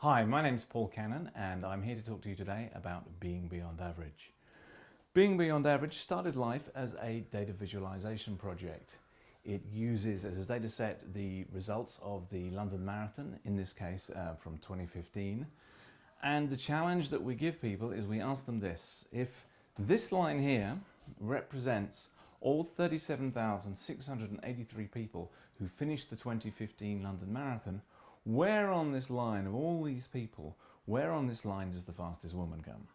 Hi, my name's Paul Cannon and I'm here to talk to you today about being beyond average. Being beyond average started life as a data visualization project. It uses as a data set the results of the London Marathon, in this case from 2015. And the challenge that we give people is we ask them this: if this line here represents all 37,683 people who finished the 2015 London Marathon, where on this line of all these people, where on this line does the fastest woman come?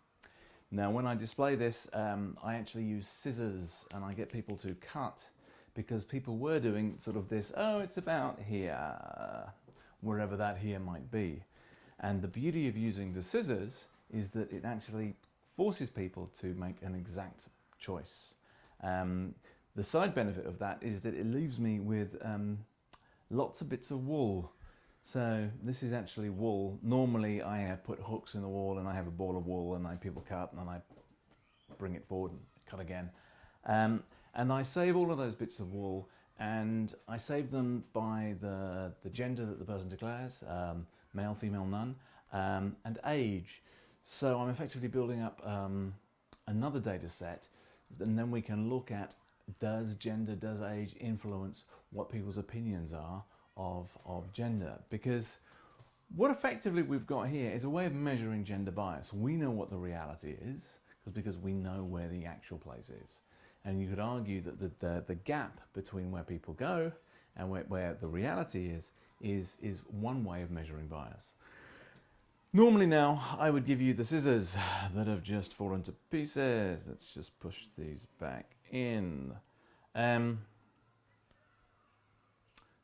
Now, when I display this, I actually use scissors and I get people to cut, because people were doing sort of this, oh, it's about here, wherever that here might be. And the beauty of using the scissors is that it actually forces people to make an exact choice. The side benefit of that is that it leaves me with lots of bits of wool. So this is actually wool. Normally I put hooks in the wall and I have a ball of wool and people cut and then I bring it forward and cut again. And I save all of those bits of wool, and I save them by the gender that the person declares, male, female, none, and age. So I'm effectively building up another data set, and then we can look at, does gender, does age influence what people's opinions are of gender? Because what effectively we've got here is a way of measuring gender bias. We know what the reality is because we know where the actual place is. And you could argue that the gap between where people go and where the reality is one way of measuring bias. Normally now I would give you the scissors that have just fallen to pieces. Let's just push these back in. There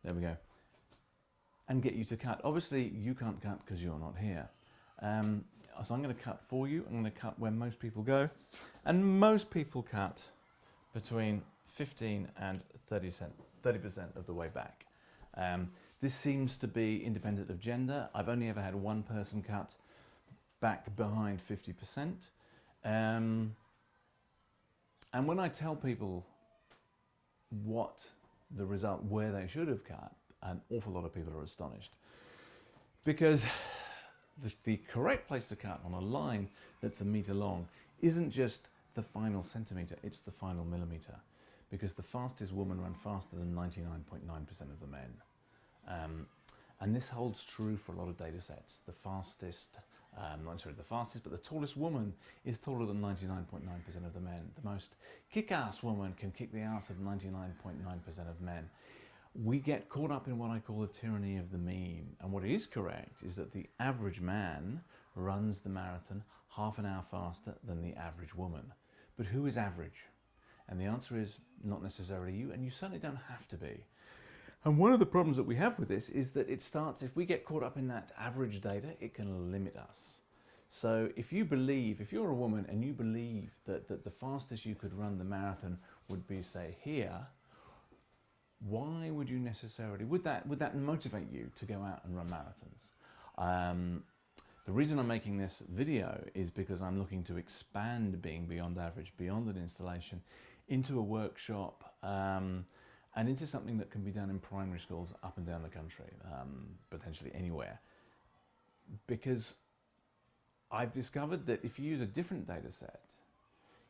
we go. And get you to cut. Obviously you can't cut because you're not here. So I'm going to cut for you. I'm going to cut where most people go. And most people cut between 15 and 30% of the way back. This seems to be independent of gender. I've only ever had one person cut back behind 50%. And when I tell people what the result, where they should have cut, an awful lot of people are astonished. Because the correct place to cut on a line that's a meter long isn't just the final centimetre, it's the final millimetre. Because the fastest women run faster than 99.9% of the men. And this holds true for a lot of data sets. The fastest, not necessarily the fastest, but the tallest woman is taller than 99.9% of the men. The most kick-ass woman can kick the ass of 99.9% of men. We get caught up in what I call the tyranny of the mean. And what is correct is that the average man runs the marathon half an hour faster than the average woman. But who is average? And the answer is not necessarily you, and you certainly don't have to be. And one of the problems that we have with this is that it starts, if we get caught up in that average data, it can limit us. So if you're a woman and you believe that the fastest you could run the marathon would be, say, here, why would you necessarily, would that motivate you to go out and run marathons? The reason I'm making this video is because I'm looking to expand being beyond average, beyond an installation, into a workshop, and into something that can be done in primary schools up and down the country, potentially anywhere. Because I've discovered that if you use a different data set,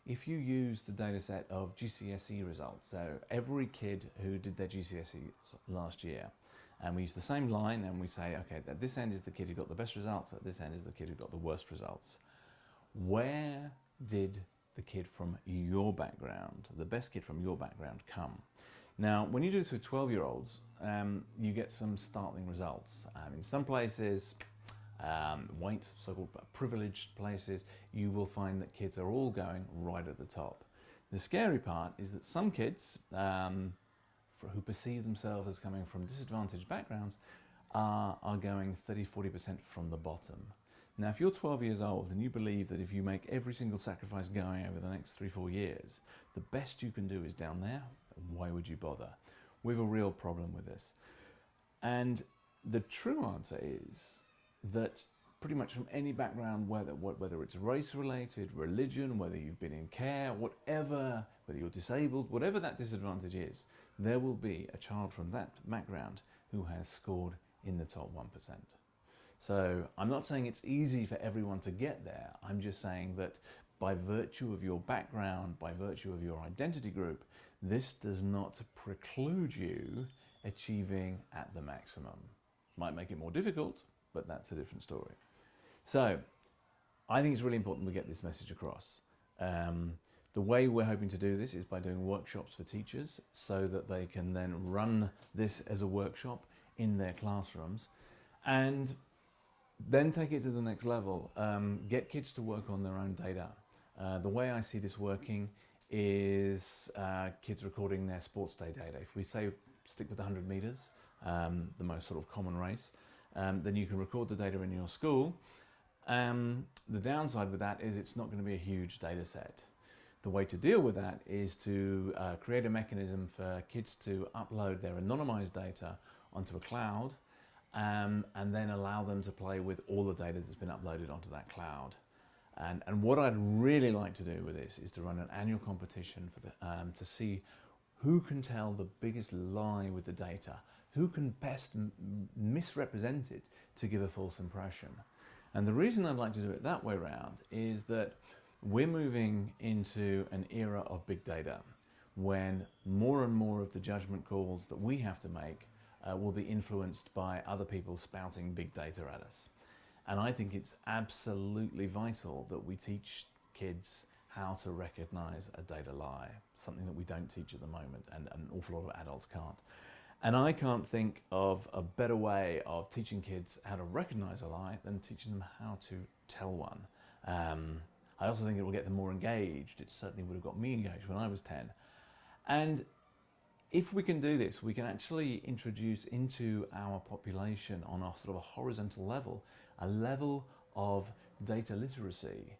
if you use the data set of GCSE results, so every kid who did their GCSE last year, and we use the same line and we say, okay, at this end is the kid who got the best results, at this end is the kid who got the worst results. Where did the kid from your background, the best kid from your background, come? Now, when you do this with 12-year-olds, you get some startling results. In some places, white, so-called privileged places, you will find that kids are all going right at the top. The scary part is that some kids who perceive themselves as coming from disadvantaged backgrounds are going 30–40% from the bottom. Now, if you're 12 years old and you believe that if you make every single sacrifice going over the next 3–4 years, the best you can do is down there, why would you bother? We have a real problem with this. And the true answer is that pretty much from any background, whether it's race-related, religion, whether you've been in care, whatever, whether you're disabled, whatever that disadvantage is, there will be a child from that background who has scored in the top 1%. So I'm not saying it's easy for everyone to get there. I'm just saying that by virtue of your background, by virtue of your identity group, this does not preclude you achieving at the maximum. Might make it more difficult, but that's a different story. So I think it's really important we get this message across. The way we're hoping to do this is by doing workshops for teachers so that they can then run this as a workshop in their classrooms and then take it to the next level. Get kids to work on their own data. The way I see this working is kids recording their sports day data. If we say stick with 100 meters, the most sort of common race, then you can record the data in your school. The downside with that is it's not going to be a huge data set. The way to deal with that is to create a mechanism for kids to upload their anonymized data onto a cloud and then allow them to play with all the data that's been uploaded onto that cloud. And what I'd really like to do with this is to run an annual competition for to see who can tell the biggest lie with the data, who can best misrepresent it to give a false impression. And the reason I'd like to do it that way around is that we're moving into an era of big data when more and more of the judgment calls that we have to make will be influenced by other people spouting big data at us. And I think it's absolutely vital that we teach kids how to recognize a data lie, something that we don't teach at the moment and an awful lot of adults can't. And I can't think of a better way of teaching kids how to recognize a lie than teaching them how to tell one. I also think it will get them more engaged. It certainly would have got me engaged when I was 10. And if we can do this, we can actually introduce into our population on a sort of a horizontal level, a level of data literacy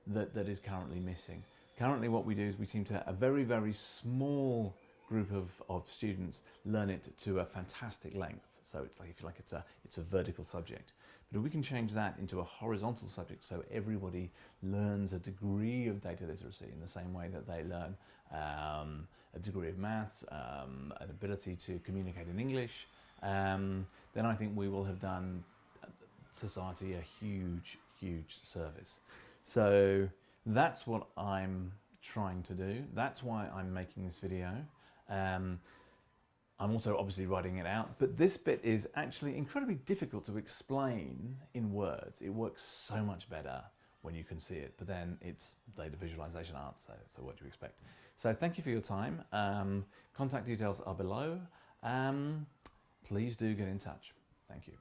that is currently missing. Currently what we do is we seem to have a very, very small group of students learn it to a fantastic length. So it's like, if you like, it's a vertical subject. But if we can change that into a horizontal subject so everybody learns a degree of data literacy in the same way that they learn a degree of maths, an ability to communicate in English, then I think we will have done society a huge, huge service. So that's what I'm trying to do. That's why I'm making this video. I'm also obviously writing it out, but this bit is actually incredibly difficult to explain in words. It works so much better when you can see it, but then it's data visualization art, so what do you expect? So thank you for your time. Contact details are below. Please do get in touch. Thank you.